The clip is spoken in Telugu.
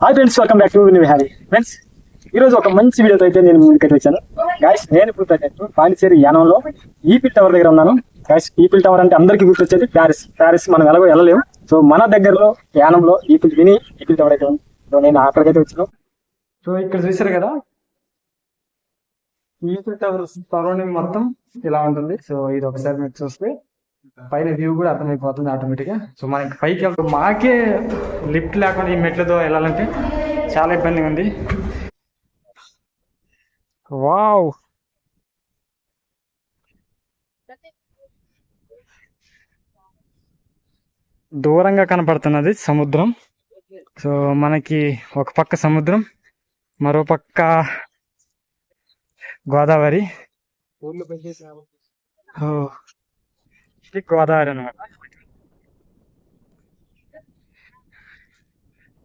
Hi friends, welcome back to Harry friends. ఈ రోజు ఒక మంచి వీడియోతో అయితే నేను ముందుకైతే వచ్చాను. గాయస్, నేను ఇప్పుడు ప్రజెంట్ పాండిచేరి యానంలో ఈఫిల్ టవర్ దగ్గర ఉన్నాను. గాయస్, ఈఫిల్ టవర్ అంటే అందరికీ గుర్తొచ్చేది ప్యారిస్ మనం ఎలాగో వెళ్ళలేము. సో మన దగ్గరలో యానంలో ఈఫిల్ టవర్ అయితే ఉంది. సో నేను అక్కడికైతే వచ్చాను. సో ఇక్కడ చూసారు కదా, ఈఫిల్ టవర్ సరౌండింగ్ మొత్తం ఇలా ఉంటుంది. సో ఇది ఒకసారి మీరు చూస్తే పైన వ్యూ కూడా అర్థమైపోతుంది ఆటోమేటిక్ గా. సో మనకి పైకి వెళ్తాం, మాకే లిఫ్ట్ లేకుండా ఈ మెట్లతో వెళ్ళాలంటే చాలా ఇబ్బందిగా ఉంది. వావ్, దూరంగా కనపడుతున్నది సముద్రం. సో మనకి ఒక పక్క సముద్రం, మరో పక్క గోదావరి. ఇది గోదావరి అన్నమాట.